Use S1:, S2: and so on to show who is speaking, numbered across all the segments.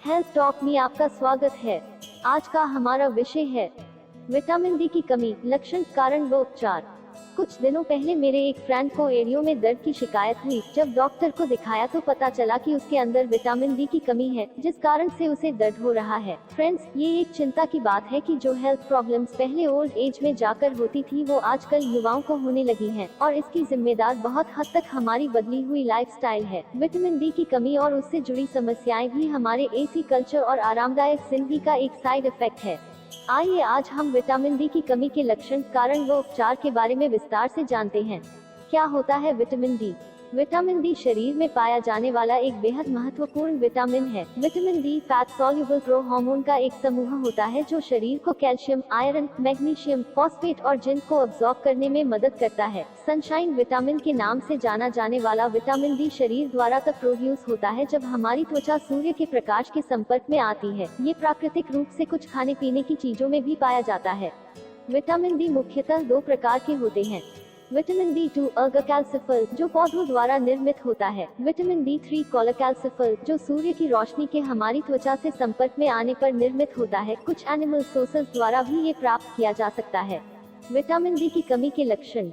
S1: Health talk में आपका स्वागत है। आज का हमारा विषय है विटामिन डी की कमी, लक्षण, कारण व उपचार। कुछ दिनों पहले मेरे एक फ्रेंड को एड़ियों में दर्द की शिकायत हुई। जब डॉक्टर को दिखाया तो पता चला कि उसके अंदर विटामिन डी की कमी है, जिस कारण से उसे दर्द हो रहा है। फ्रेंड्स, ये एक चिंता की बात है कि जो हेल्थ प्रॉब्लम्स पहले ओल्ड एज में जाकर होती थी वो आजकल युवाओं को होने लगी हैं, और इसकी जिम्मेदार बहुत हद तक हमारी बदली हुई लाइफस्टाइल है। विटामिन डी की कमी और उससे जुड़ी समस्याएं भी हमारे एसी कल्चर और आरामदायक जिंदगी का एक साइड इफेक्ट है। आइए आज हम विटामिन डी की कमी के लक्षण, कारण व उपचार के बारे में विस्तार से जानते हैं। क्या होता है विटामिन डी? विटामिन डी शरीर में पाया जाने वाला एक बेहद महत्वपूर्ण विटामिन है। Vitamin D fat soluble pro hormone का एक समूह होता है जो शरीर को कैल्शियम, आयरन, मैग्नीशियम, फॉस्फेट और जिंक को अब्सॉर्ब करने में मदद करता है। सनशाइन विटामिन के नाम से जाना जाने वाला विटामिन डी शरीर द्वारा तब प्रोड्यूस होता है जब हमारी त्वचा सूर्य के प्रकाश के संपर्क में आती है। ये प्राकृतिक रूप से कुछ खाने पीने की चीजों में भी पाया जाता है। विटामिन डी मुख्यतः दो प्रकार के होते हैं। विटामिन D2 अल्गोकैल्सिफल जो पौधों द्वारा निर्मित होता है। विटामिन D3 कोलेकैल्सिफल जो सूर्य की रोशनी के हमारी त्वचा से संपर्क में आने पर निर्मित होता है। कुछ एनिमल सोर्सेज द्वारा भी ये प्राप्त किया जा सकता है। विटामिन डी की कमी के लक्षण: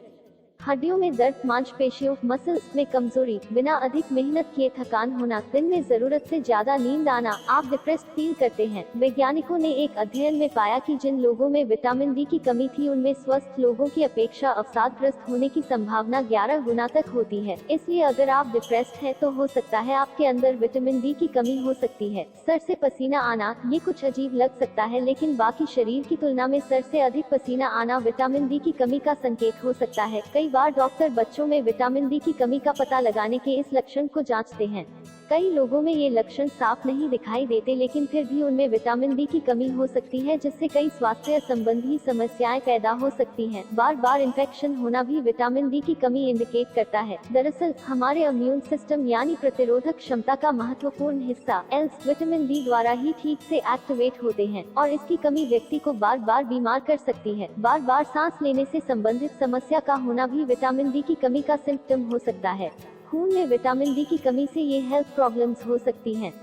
S1: हड्डियों में दर्द, मांसपेशियों मसल्स में कमजोरी, बिना अधिक मेहनत किए थकान होना, दिन में जरूरत से ज्यादा नींद आना, आप डिप्रेस्ड फील करते हैं। वैज्ञानिकों ने एक अध्ययन में पाया कि जिन लोगों में विटामिन डी की कमी थी उनमें स्वस्थ लोगों की अपेक्षा अवसादग्रस्त होने की संभावना 11 गुना तक होती है। इसलिए अगर आप डिप्रेस्ड हैं तो हो सकता है आपके अंदर विटामिन डी की कमी हो सकती है। सर से पसीना आना, ये कुछ अजीब लग सकता है लेकिन बाकी शरीर की तुलना में सर से अधिक पसीना आना विटामिन डी की कमी का संकेत हो सकता है। कई बार डॉक्टर बच्चों में विटामिन डी की कमी का पता लगाने के इस लक्षण को जांचते हैं। कई लोगों में ये लक्षण साफ नहीं दिखाई देते लेकिन फिर भी उनमें विटामिन डी की कमी हो सकती है, जिससे कई स्वास्थ्य संबंधी समस्याएं पैदा हो सकती हैं। बार बार इन्फेक्शन होना भी विटामिन डी की कमी इंडिकेट करता है। दरअसल हमारे इम्यून सिस्टम यानी प्रतिरोधक क्षमता का महत्वपूर्ण हिस्सा सेल्स विटामिन डी द्वारा ही ठीक से एक्टिवेट होते हैं, और इसकी कमी व्यक्ति को बार बार बीमार कर सकती है। बार बार सांस लेने से संबंधित समस्या का होना भी विटामिन डी की कमी का सिम्टम हो सकता है। खून में विटामिन डी की कमी से ये हेल्थ प्रॉब्लम्स हो सकती हैं।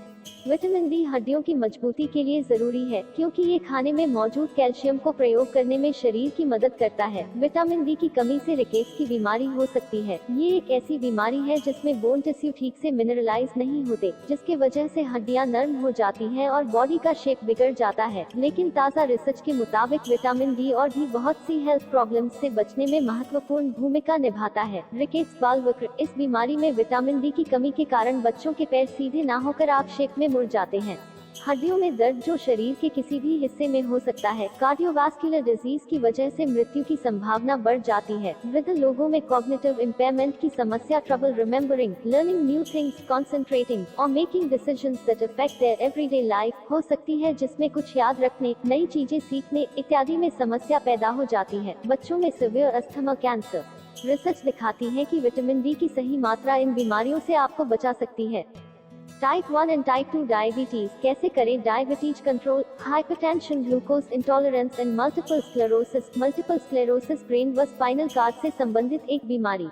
S1: विटामिन डी हड्डियों की मजबूती के लिए जरूरी है क्योंकि ये खाने में मौजूद कैल्शियम को प्रयोग करने में शरीर की मदद करता है। विटामिन डी की कमी से रिकेट्स की बीमारी हो सकती है। ये एक ऐसी बीमारी है जिसमें बोन टिश्यू ठीक से मिनरलाइज नहीं होते, जिसके वजह से हड्डियां नर्म हो जाती हैं और बॉडी का शेप बिगड़ जाता है। लेकिन ताज़ा रिसर्च के मुताबिक विटामिन डी और भी बहुत सी हेल्थ प्रॉब्लम्स से बचने में महत्वपूर्ण भूमिका निभाता है। रिकेट्स बाल वक्र, इस बीमारी में विटामिन डी की कमी के कारण बच्चों के पैर सीधे ना होकर आग शेप में मुड़ जाते हैं। हड्डियों में दर्द जो शरीर के किसी भी हिस्से में हो सकता है। कार्डियोवास्कुलर डिजीज की वजह से मृत्यु की संभावना बढ़ जाती है। वृद्ध लोगों में कॉग्निटिव इम्पेयरमेंट की समस्या, trouble remembering, learning new things, concentrating और making decisions that affect their everyday life हो सकती है, जिसमें कुछ याद रखने, नई चीजें सीखने इत्यादि में समस्या पैदा हो जाती है। बच्चों में सीवियर अस्थमा, कैंसर। रिसर्च दिखाती है कि विटामिन डी की सही मात्रा इन बीमारियों से आपको बचा सकती है। टाइप 1 एंड टाइप 2 डायबिटीज कैसे करें? Diabetes control, hypertension, glucose intolerance and multiple sclerosis. Multiple sclerosis brain व स्पाइनल कार्ड से संबंधित एक बीमारी।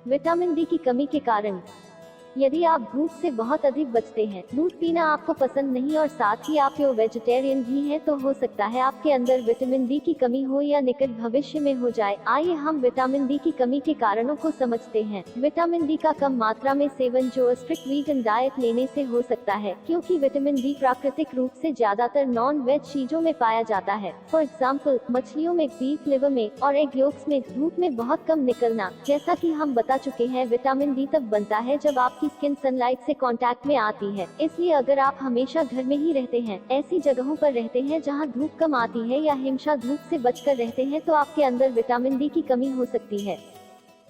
S1: विटामिन डी की कमी के कारण: यदि आप भूख से बहुत अधिक बचते हैं, दूध पीना आपको पसंद नहीं और साथ ही आप वेजिटेरियन भी हैं, तो हो सकता है आपके अंदर विटामिन डी की कमी हो या निकट भविष्य में हो जाए। आइए हम विटामिन डी की कमी के कारणों को समझते हैं। विटामिन डी का कम मात्रा में सेवन जो स्ट्रिक्ट वीगन डाइट लेने से हो सकता है, क्योंकि विटामिन डी प्राकृतिक रूप से ज्यादातर नॉन वेज चीजों में पाया जाता है। फॉर एग्जाम्पल, मछलियों में, बीफ लिवर में और एग योक्स में। धूप में बहुत कम निकलना, जैसा कि हम बता चुके हैं, विटामिन डी तब बनता है जब आपकी स्किन सनलाइट से कांटेक्ट में आती है। इसलिए अगर आप हमेशा घर में ही रहते हैं, ऐसी जगहों पर रहते हैं जहां धूप कम आती है या हमेशा धूप से बचकर रहते हैं, तो आपके अंदर विटामिन डी की कमी हो सकती है।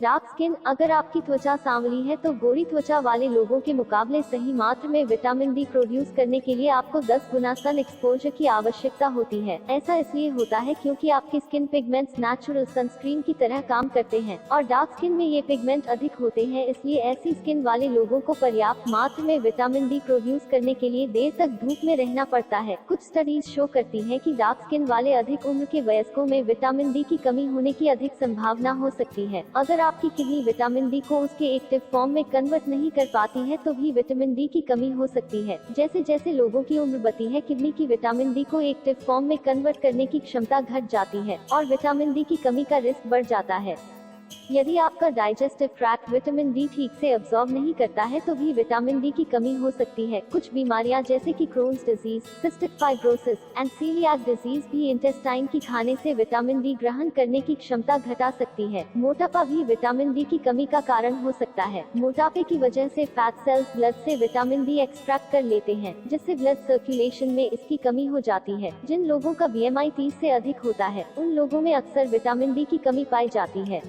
S1: डार्क स्किन, अगर आपकी त्वचा सांवली है तो गोरी त्वचा वाले लोगों के मुकाबले सही मात्रा में विटामिन डी प्रोड्यूस करने के लिए आपको 10 गुना सन एक्सपोजर की आवश्यकता होती है। ऐसा इसलिए होता है क्योंकि आपके स्किन पिगमेंट्स नेचुरल सनस्क्रीन की तरह काम करते हैं और डार्क स्किन में ये पिगमेंट अधिक होते हैं। इसलिए ऐसी स्किन वाले लोगों को पर्याप्त मात्रा में विटामिन डी प्रोड्यूस करने के लिए देर तक धूप में रहना पड़ता है। कुछ स्टडीज शो करती है कि डार्क स्किन वाले अधिक उम्र के वयस्कों में विटामिन डी की कमी होने की अधिक संभावना हो सकती है। अगर आपकी किडनी विटामिन डी को उसके एक्टिव फॉर्म में कन्वर्ट नहीं कर पाती है तो भी विटामिन डी की कमी हो सकती है। जैसे जैसे लोगों की उम्र बढ़ती है, किडनी की विटामिन डी को एक्टिव फॉर्म में कन्वर्ट करने की क्षमता घट जाती है और विटामिन डी की कमी का रिस्क बढ़ जाता है। यदि आपका डाइजेस्टिव ट्रैक्ट विटामिन डी ठीक से अब्सॉर्ब नहीं करता है तो भी विटामिन डी की कमी हो सकती है। कुछ बीमारियां जैसे कि Crohn's disease, cystic fibrosis and coeliac disease भी इंटेस्टाइन की खाने से विटामिन डी ग्रहण करने की क्षमता घटा सकती है। मोटापा भी विटामिन डी की कमी का कारण हो सकता है। मोटापे की वजह से फैट सेल्स ब्लड से विटामिन डी एक्सट्रैक्ट कर लेते हैं, जिससे ब्लड सर्कुलेशन में इसकी कमी हो जाती है। जिन लोगों का BMI 30 से अधिक होता है, उन लोगों में अक्सर विटामिन डी की कमी पाई जाती है।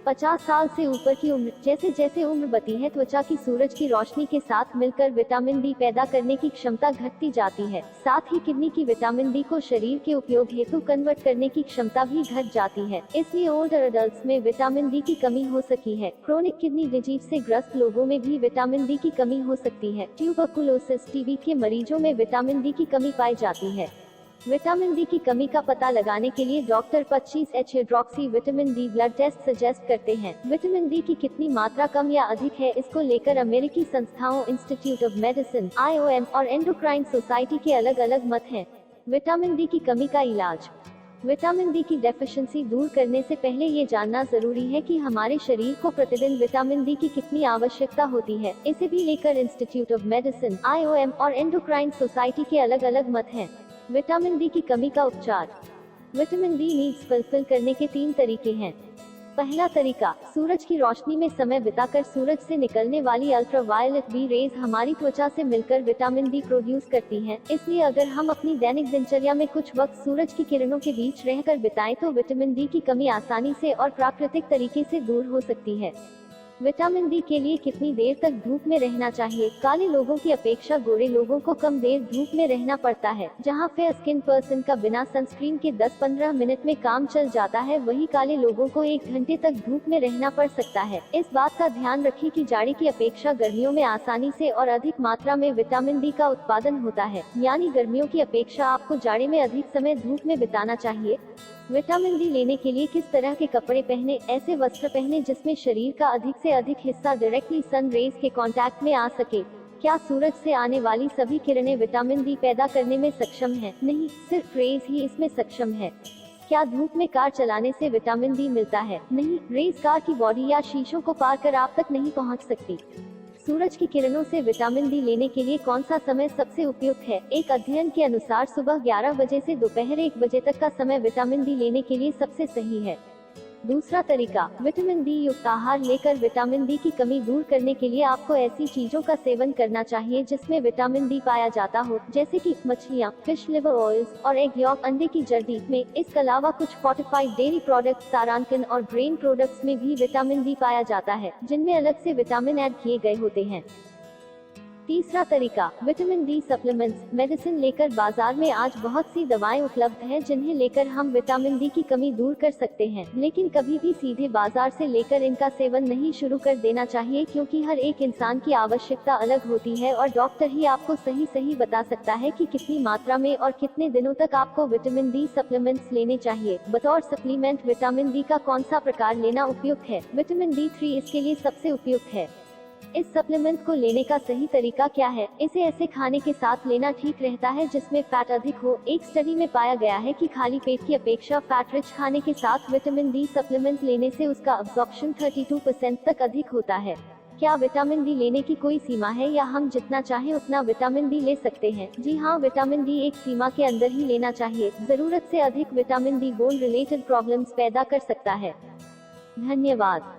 S1: 50 साल से ऊपर की उम्र, जैसे जैसे उम्र बढ़ती है, त्वचा की सूरज की रोशनी के साथ मिलकर विटामिन डी पैदा करने की क्षमता घटती जाती है। साथ ही किडनी की विटामिन डी को शरीर के उपयोग हेतु कन्वर्ट करने की क्षमता भी घट जाती है। इसलिए ओल्डर एडल्ट्स में विटामिन डी की कमी हो सकी है। क्रोनिक किडनी डिजीज से ग्रस्त लोगों में भी विटामिन डी की कमी हो सकती है। ट्यूबरकुलोसिस, टीबी के मरीजों में विटामिन डी की कमी पाई जाती है। विटामिन डी की कमी का पता लगाने के लिए doctor 25H hydroxy vitamin D blood test suggest करते हैं। विटामिन डी की कितनी मात्रा कम या अधिक है, इसको लेकर अमेरिकी संस्थाओं इंस्टीट्यूट ऑफ मेडिसिन IOM और एंडोक्राइन सोसाइटी के अलग अलग मत हैं। विटामिन डी की कमी का इलाज। विटामिन डी की डेफिशिएंसी दूर करने से पहले ये जानना जरूरी है कि हमारे शरीर को प्रतिदिन विटामिन डी की कितनी आवश्यकता होती है। इसे भी लेकर इंस्टीट्यूट ऑफ मेडिसिन IOM और एंडोक्राइन सोसाइटी के अलग अलग मत हैं। विटामिन डी की कमी का उपचार। विटामिन डी नीड्स फुलफिल करने के 3 तरीके हैं। पहला तरीका, सूरज की रोशनी में समय बिताकर सूरज से निकलने वाली अल्ट्रावायलेट बी रेज हमारी त्वचा से मिलकर विटामिन डी प्रोड्यूस करती हैं। इसलिए अगर हम अपनी दैनिक दिनचर्या में कुछ वक्त सूरज की किरणों के बीच रहकर बिताएं तो विटामिन डी की कमी आसानी से और प्राकृतिक तरीके से दूर हो सकती है। विटामिन डी के लिए कितनी देर तक धूप में रहना चाहिए? काले लोगों की अपेक्षा गोरे लोगों को कम देर धूप में रहना पड़ता है। जहां फेयर स्किन पर्सन का बिना सनस्क्रीन के 10-15 मिनट में काम चल जाता है, वहीं काले लोगों को 1 घंटे तक धूप में रहना पड़ सकता है। इस बात का ध्यान रखें कि जाड़े की अपेक्षा गर्मियों में आसानी से और अधिक मात्रा में विटामिन डी का उत्पादन होता है, यानी गर्मियों की अपेक्षा आपको जाड़े में अधिक समय धूप में बिताना चाहिए। विटामिन डी लेने के लिए किस तरह के कपड़े पहने? ऐसे वस्त्र पहने जिसमें शरीर का अधिक से अधिक हिस्सा डायरेक्टली सन रेज के कांटेक्ट में आ सके। क्या सूरज से आने वाली सभी किरणें विटामिन डी पैदा करने में सक्षम हैं? नहीं, सिर्फ रेज ही इसमें सक्षम है। क्या धूप में कार चलाने से विटामिन डी मिलता है? नहीं, रेज कार की बॉडी या शीशों को पार कर आप तक नहीं पहुंच सकती। सूरज की किरणों से विटामिन डी लेने के लिए कौन सा समय सबसे उपयुक्त है? एक अध्ययन के अनुसार सुबह 11 बजे से दोपहर 1 बजे तक का समय विटामिन डी लेने के लिए सबसे सही है। दूसरा तरीका, विटामिन डी युक्त आहार लेकर विटामिन डी की कमी दूर करने के लिए आपको ऐसी चीजों का सेवन करना चाहिए जिसमें विटामिन डी पाया जाता हो, जैसे कि मछलियाँ, फिश लिवर ऑयल्स और एग यॉक, अंडे की जर्दी में। इसके अलावा कुछ फोर्टिफाइड डेयरी प्रोडक्ट्स, तारांकिन और ग्रेन प्रोडक्ट्स में भी विटामिन डी पाया जाता है, जिनमें अलग से विटामिन ऐड किए गए होते हैं। तीसरा तरीका, विटामिन डी सप्लीमेंट्स, मेडिसिन लेकर। बाजार में आज बहुत सी दवाएं उपलब्ध हैं जिन्हें लेकर हम विटामिन डी की कमी दूर कर सकते हैं, लेकिन कभी भी सीधे बाजार से लेकर इनका सेवन नहीं शुरू कर देना चाहिए, क्योंकि हर एक इंसान की आवश्यकता अलग होती है और डॉक्टर ही आपको सही बता सकता है कि कितनी मात्रा में और कितने दिनों तक आपको विटामिन डी सप्लीमेंट्स लेने चाहिए। बतौर सप्लीमेंट विटामिन डी का कौन सा प्रकार लेना उपयुक्त है? विटामिन D3 इसके लिए सबसे उपयुक्त है। इस सप्लीमेंट को लेने का सही तरीका क्या है? इसे ऐसे खाने के साथ लेना ठीक रहता है जिसमें फैट अधिक हो। एक स्टडी में पाया गया है कि खाली पेट की अपेक्षा फैट रिच खाने के साथ विटामिन डी सप्लीमेंट लेने से उसका अब्जॉर्प्शन 32% तक अधिक होता है। क्या विटामिन डी लेने की कोई सीमा है या हम जितना चाहें उतना विटामिन डी ले सकते हैं? जी हाँ, विटामिन डी एक सीमा के अंदर ही लेना चाहिए। जरूरत से अधिक vitamin D bone related problems पैदा कर सकता है। धन्यवाद।